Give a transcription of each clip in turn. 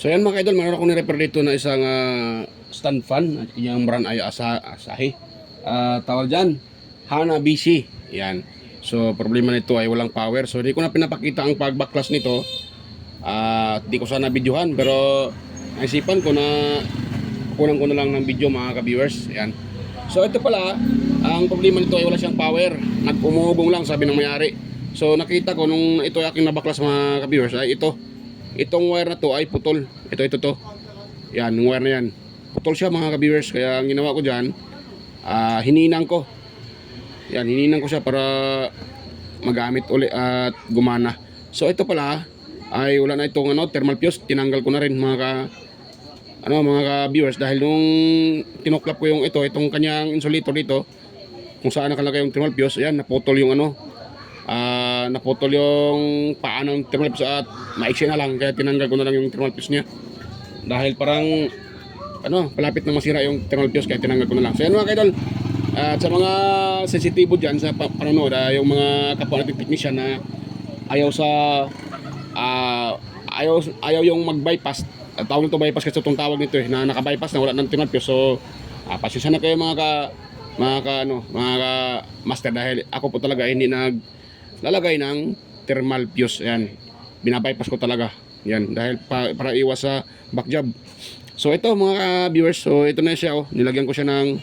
So yan mga idol, mayroon akong ni-refer dito na isang stand fan. At yung brand ay Asahi. Tawag dyan, Hanabishi. Yan. So problema nito ay walang power. So hindi ko na pinapakita ang pag-backflash nito. Di ko sana videohan. Pero naisipan ko na kulang ko na lang ng video mga ka-viewers. Yan. So ito pala, ang problema nito ay wala siyang power. Nag-umugong lang sabi ng may-ari. So nakita ko nung ito ay aking nabaklas mga ka-viewers ay ito. Itong wire na to ay putol. Ito to. Yan, yung wire na yan. Putol siya mga ka-viewers. Kaya ang ginawa ko dyan, hininang ko. Yan, hininang ko siya para magamit uli at gumana. So ito pala ay wala na itong thermal fuse. Tinanggal ko na rin mga ka-viewers dahil nung tinuklap ko yung itong kanyang insulator dito kung saan nakalagay yung thermal fuse, ayan, naputol yung naputol yung paa ng thermal fuse at maiksi na lang, kaya tinanggal ko na lang yung thermal fuse niya dahil parang palapit na masira yung thermal fuse, kaya tinanggal ko na lang. So yan mga kaidol, at sa mga sensitibo dyan sa panonood, yung mga kapwa nating technician na ayaw yung mag-bypass. Tawag nito bypass kasi itong tawag nito na naka-bypass na wala ng thermal fuse. So pasensya na kayo mga master, dahil ako po talaga hindi naglalagay ng thermal fuse. Yan, binabypass ko talaga yan dahil para iwas sa back job. So ito mga viewers, so ito na siya, nilagyan ko ng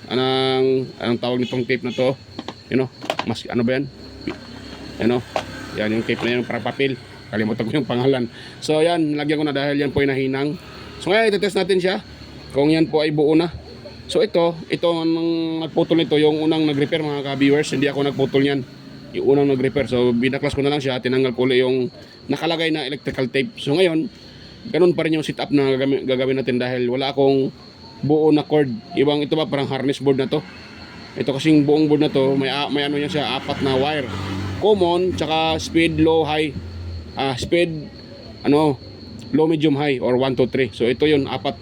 anong tawag nitong tape na to, mas ba yan, yan yung tape na yan, para papel, kalimutan ko yung pangalan. So yan, nilagyan ko na dahil yan po ay nahinang. So ngayon itetest natin siya kung yan po ay buo na. So ito ang nagputol nito, yung unang nag-repair mga ka-viewers, hindi ako nagputol yan, yung unang nag-repair. So binaklas ko na lang siya, tinanggal ko ulit yung nakalagay na electrical tape. So ngayon, ganun pa rin yung setup na gagawin natin dahil wala akong buo na cord. Ibang ito ba parang harness board na to. Ito kasing buong board na to, may ano yan siya, 4 na wire. Common, tsaka speed, low, high. Speed, low, medium, high, or 1, 2, 3. So ito yun, 4.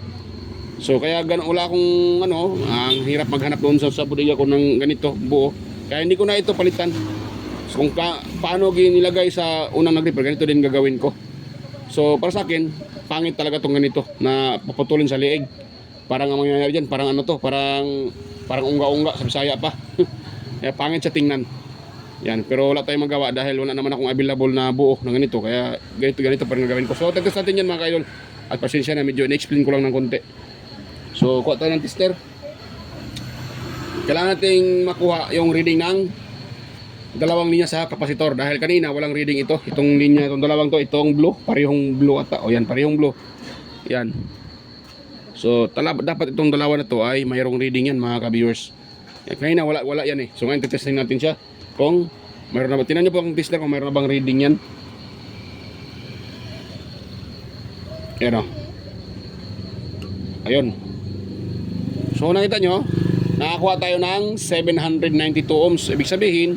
So kaya wala akong ang hirap maghanap doon sa bodega ko ng ganito buo. Kaya hindi ko na ito palitan. So kung paano ginilagay sa unang nag-repair, ganito din gagawin ko. So para sa akin, pangit talaga tong ganito na paputulin sa liig. Parang ang mangyayari dyan, parang parang unga-unga sa Bisaya pa. Kaya pangit sa tingnan. Yan, pero wala tayong magawa dahil wala naman akong available na buo ng ganito. Kaya ganito pa rin gagawin ko. So test natin yan mga kaidol. At pasensya na, medyo in-explain ko lang ng konti. So kuha tayo ng tester. Kailangan nating makuha yung reading ng dalawang linya sa kapasitor dahil kanina walang reading ito. Itong linya, itong dalawang to, itong blue, parehong blue ata. O yan, parehong blue. Yan. So dapat itong dalawa na to ay mayroong reading yan mga ka-viewers. Kanina wala yan eh. So ngayon testing natin siya kung mayroon na ba. Tingnan nyo po ang tester kung mayroon na bang reading yan. Yan o. Ayun. So nakita nyo, nakakuha tayo ng 792 ohms. Ibig sabihin,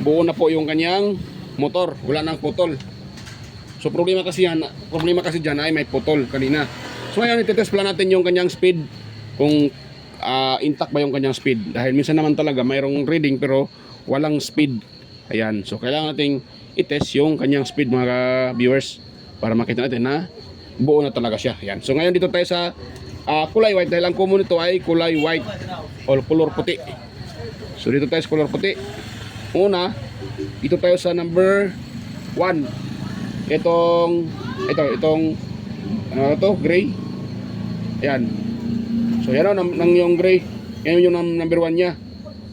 buo na po yung kanyang motor. Wala nang putol. So problema kasi dyan ay may putol kanina. So ngayon itetest pala natin yung kanyang speed. Kung intact ba yung kanyang speed. Dahil minsan naman talaga mayroong reading pero walang speed. Ayan. So kailangan nating itest yung kanyang speed mga viewers para makita natin na buo na talaga siya. Ayan. So ngayon dito tayo sa kulay white dahil ang common nito ay kulay white o color puti. So dito tayo sa color puti. Una, dito tayo sa number 1. Itong gray. Ayan. So yan yung gray. Yan yung number 1 niya.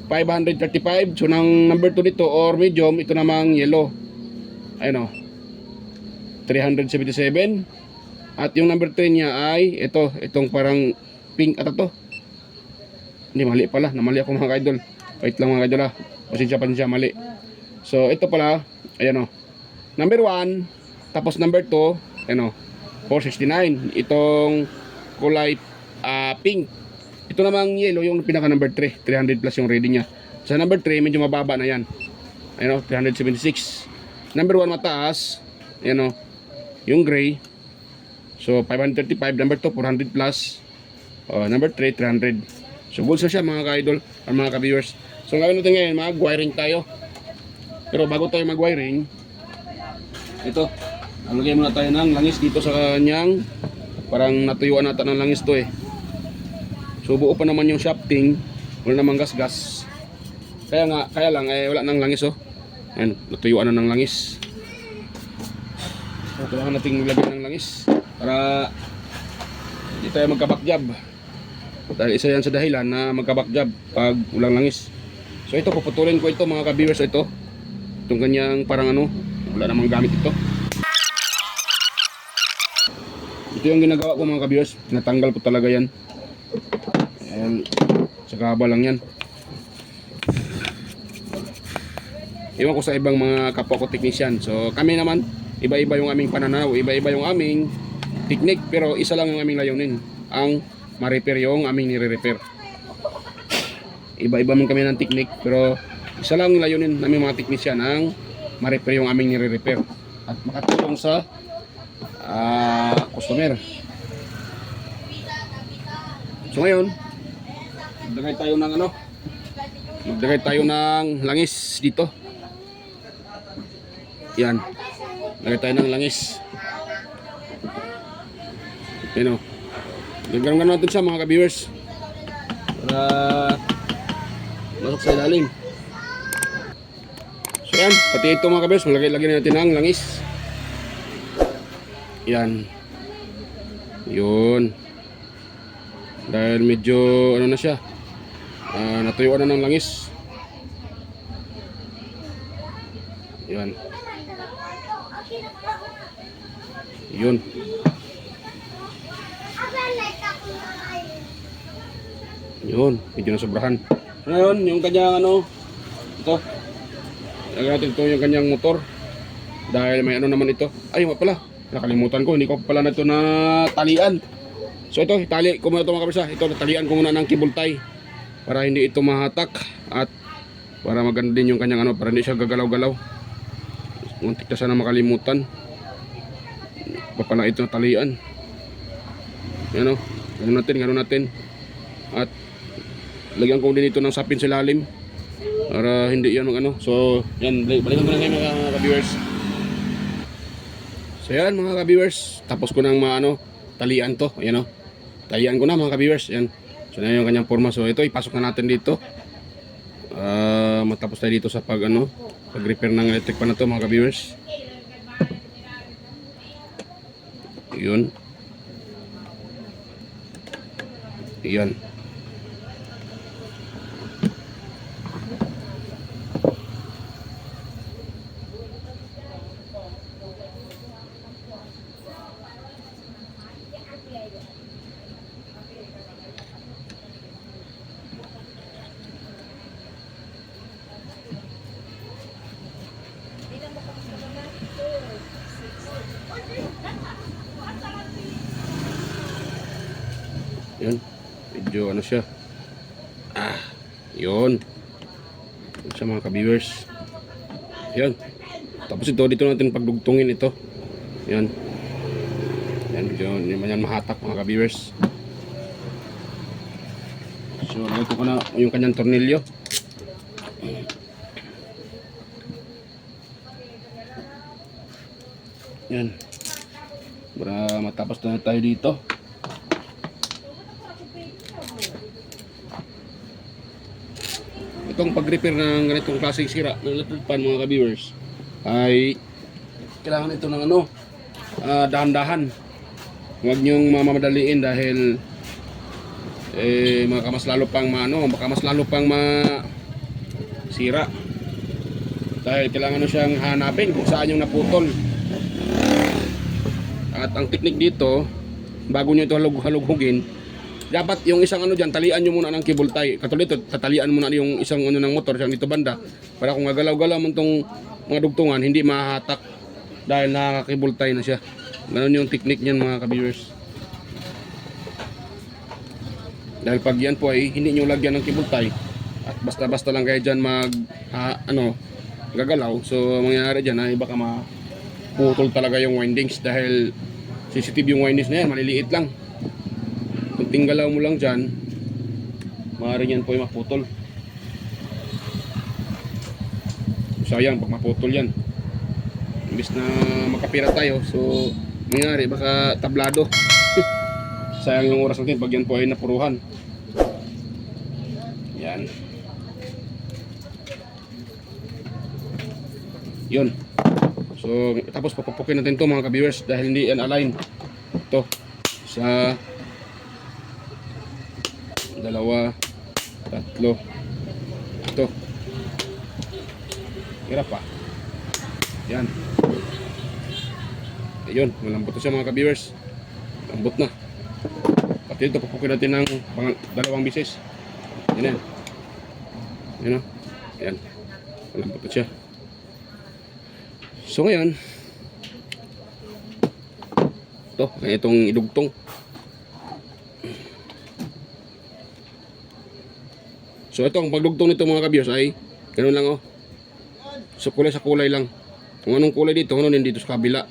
535. So nang number 2 dito or medium, ito namang yellow. Ayan 377. At yung number 3 niya ay itong parang pink ata to. Hindi, mali pala. Namali ako mga idol. Wait lang mga idol Pasensya, mali. So ito pala, ayan number 1, tapos number 2, 469. Itong kulay pink. Ito namang yellow, yung pinaka number 3, 300 plus yung reading niya. Sa number 3, medyo mababa na yan. 376. Number 1 mataas. Yung gray. So 535, number 2 400 plus. Number 3 300. So goals na siya mga ka-idol at mga ka-viewers. So gawin natin ngayon, mag-wiring tayo. Pero bago tayo mag-wiring, ito, Lagay muna tayo ng langis dito sa kanyang, parang natuyuan natin ng langis to eh. So buo pa naman yung shafting, wala namang gas-gas. Kaya lang wala nang langis oh. Ayan, natuyuan na ng langis. So kailangan nating maglagay ng langis para hindi tayo magkabakjab. Dahil isa yan sa dahilan na magkabakjab pag walang langis. So ito, puputulin ko ito mga ka-viewers, ito. Itong kanyang parang wala namang gamit ito. Ito yung ginagawa ko mga ka-viewers, natanggal ko talaga yan. Ayan, sa kaba lang yan. Iwan ko sa ibang mga kapwa ko technician. So kami naman, iba-iba yung aming pananaw, iba-iba yung aming technique, pero isa lang yung aming layunin, ang ma-repair yung aming nire-repair. Iba-iba man kami ng technique, pero isa lang yung layunin namin mga technician, ang ma-repair yung aming nire-repair at makatulong sa customer. So ngayon, magdagay tayo ng langis dito. Yan, lagay tayo ng langis. Yan o, gano'n natin siya mga ka-viewers para masok sa ilalim. So yan, pati ito mga ka-viewers, lagay natin ng langis. Yan, yun, dahil medyo na siya, natuyuan na ng langis. Yan, yun. Yun, medyo nasobrahan. Ngayon, yung kanyang ito. Lagyan natin ito yung kanyang motor. Dahil may naman ito. Ay, pala, nakalimutan ko, hindi ko pala na ito na talian. So ito, tali ko muna ito mga kabisa. Ito, talian ko muna ng cable tie para hindi ito mahatak at para maganda din yung kanyang para hindi siya gagalaw-galaw. Muntik na sana makalimutan. Papala ito na talian. Yan o, gano'n natin. At lagyan ko din ito ng sapin sa ilalim para hindi yan So yan, balikan ko na kayo mga ka-viewers. So yan mga ka-viewers, tapos ko nang talian to. Ayan o, talian ko na mga ka-viewers. Yan, so na yung kanyang forma. So ito, ipasok na natin dito. Matapos tayo dito sa pag-repair ng electric pan na to mga ka-viewers. Yun. Yan. Yun, medyo siya. Yun. Yun siya mga ka-viewers. Yan. Tapos ito, dito natin pagdugtungin ito. Yan. Yan, medyo yan mahatak mga ka-viewers. So, lagay ko na yung kanyang tornilyo. Yan. Para matapos na tayo dito. Itong pag-repair ng ganitong klaseng sira ng electric pan mga ka-viewers ay kailangan ito ng dahan-dahan. Huwag nyong mamamadaliin dahil baka mas lalo pang masira. Dahil kailangan siyang hanapin kung saan yung naputol. At ang teknik dito, bago nyo ito halugugin, dapat yung isang dyan, talian nyo muna ng cable tie. Katulad ito, tatalian muna yung isang ng motor siyang dito banda. Para kung gagalaw-galaw man itong mga dugtungan, hindi mahahatak dahil nakaka-cable tie na siya. Ganun yung technique niyan mga ka-viewers. Dahil pag yan po ay hindi nyo lagyan ng cable tie at basta-basta lang kayo dyan gagalaw. So mangyayari dyan ay baka maputol talaga yung windings dahil sensitive yung windings na yan, maliliit lang. Kunting galaw mo lang dyan, maaaring yan po ay maputol. Sayang pag maputol yan. imbis na makapira tayo. So, nangyari, baka tablado. Sayang yung oras natin pag yan po ay napuruhan. Yan. Yun. So, tapos papupukin natin to mga ka-viewers dahil hindi yan align. Ito. Isa. Dalawa. Tatlo. Ito. Hirap pa. Yan. Ayun, malambot to siya mga ka-viewers. Lambot na. Pati ito, papukin natin ng dalawang bisis. Yan yan. Yan o. Yan. Malambot to siya. So ngayon, ito, itong idugtong. So ito, ang pagdugtong nito mga ka-viewers ay ganun lang oh. So kulay sa kulay lang. Kung anong kulay dito, ganun din dito sa kabila.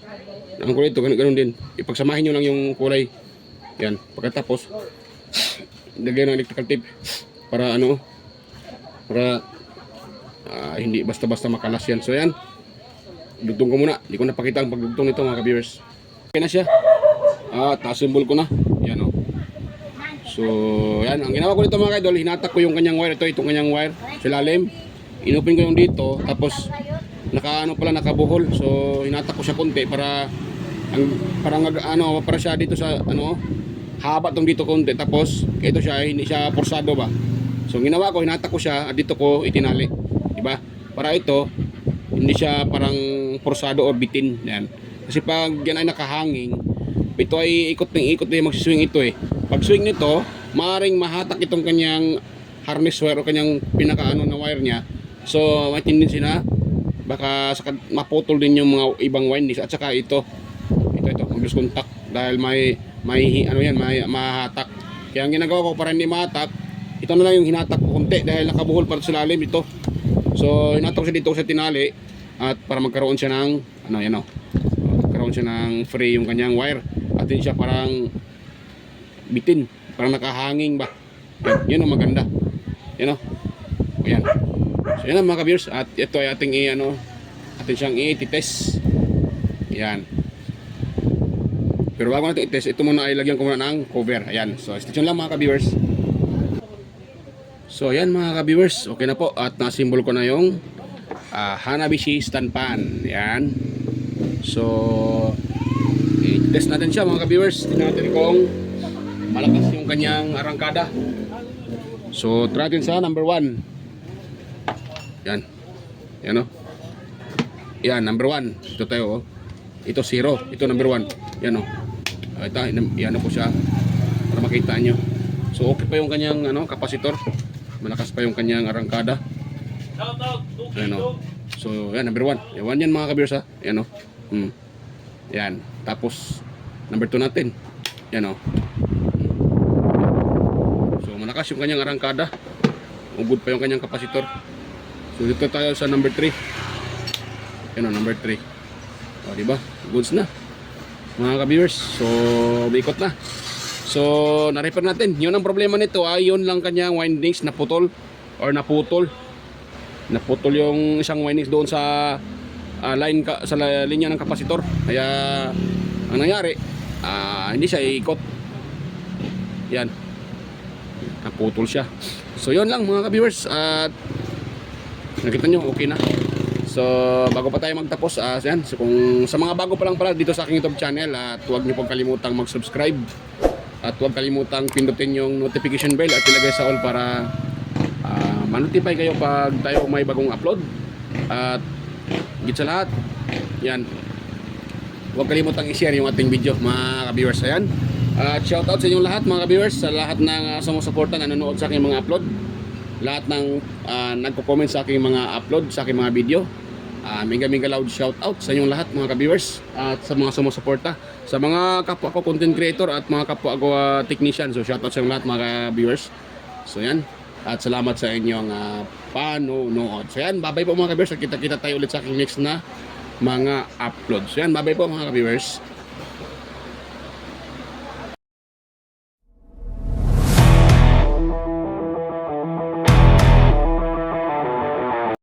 Ang kulay dito, ganun din. Ipagsamahin nyo lang yung kulay. Yan. Pagkatapos, lagyan ng electrical tape para ano, para hindi basta-basta makalas yan. So yan. Dugtong ko muna. Hindi ko napakita ang pagdugtong nito mga ka-viewers. Okay na siya. At assemble ko na. Yan o. So, yan. Ang ginawa ko nito mga ka-idol, hinatak ko yung kanyang wire. Itong kanyang wire. Sa ilalim. Inupin ko yung dito. Tapos, nakabuhol. So, hinatak ko siya konti para para siya dito sa haba tong dito konti. Tapos, ito siya, hindi siya porsado ba. So, ang ginawa ko, hinatak ko siya at dito ko itinali. Diba? Para ito, hindi siya parang porsado o bitin. Yan. Kasi pag yan ay nakahanging, ito ay ikot na magsiswing ito eh. Pag swing nito, maaaring mahatak itong kanyang harness wire o kanyang pinakaano na wire niya. So may tendency na baka maputol din yung mga ibang windings. At saka ito mag-lose contact dahil may mahatak. Kaya ang ginagawa ko para hindi mahatak, ito na lang yung hinatak ko konti dahil nakabuhol para sa lalim ito. So hinatak ko siya dito sa tinali at para magkaroon siya ng magkaroon siya ng free yung kanyang wire at hindi siya parang bitin, parang nakahanging ba. Yan ang maganda. Yan o. Ayan. So yan ang mga ka-viewers at ito ay ating ating siyang i-test. Yan. Pero bago natin i-test, ito muna ay lagyan ko muna ng cover. Ayan. So stay tuned lang mga ka-viewers. So ayan mga ka-viewers, okay na po at na-symbol ko na yung Hanabishi stand pan. Yan. So i-test natin siya mga ka-viewers. Tingnan natin kung malakas yung kanyang arangkada. So try natin sa number 1. Yan. Yan o. Yan, number 1. Ito tayo o. Ito 0. Ito number 1. Yan o. Ito, yan o po siya. Para makita nyo. So okay pa yung kanyang kapasitor. Malakas pa yung kanyang arangkada. Yan o. So yan, number 1. Yan mga ka-viewers ha. Yan o. Yan. Tapos number 2 natin. Yan o. So malakas yung kanyang arangkada. Ugod pa yung kanyang kapasitor. So dito tayo sa number 3. Yan o, number 3. O diba? Goods na mga ka-viewers. So umikot na. So na-repair natin. Yun ang problema nito ay yun lang kanyang windings naputol or naputol. Naputol yung isang windings doon sa sa linya ng kapasitor. Kaya ang nangyari hindi siya iikot. Yan. Naputol siya. So yun lang mga ka-viewers. At nakita nyo okay na. So bago pa tayo magtapos, yan. So kung sa mga bago pa lang pala dito sa aking YouTube channel, at huwag nyo pong kalimutang mag-subscribe at huwag kalimutang pindutin yung notification bell at ilagay sa all para ma-notify kayo pag tayo may bagong upload. At higit sa lahat, yan, huwag kalimutang i-share yung ating video mga ka-viewers. Ayan. At shoutout sa inyong lahat mga ka-viewers, sa lahat ng sumusuporta na nanonood sa aking mga upload, lahat ng nagko-comment sa aking mga upload, sa aking mga video. Mega loud shoutout sa inyong lahat mga ka-viewers at sa mga sumusuporta, sa mga kapwa ko content creator at mga kapwa ko technician. So shoutout sa inyong lahat mga ka-viewers. So yan. At salamat sa inyong panonood. So yan, bye-bye po mga ka-viewers. Kita-kita tayo ulit sa aking next na mga upload. So yan, bye-bye po mga ka-viewers.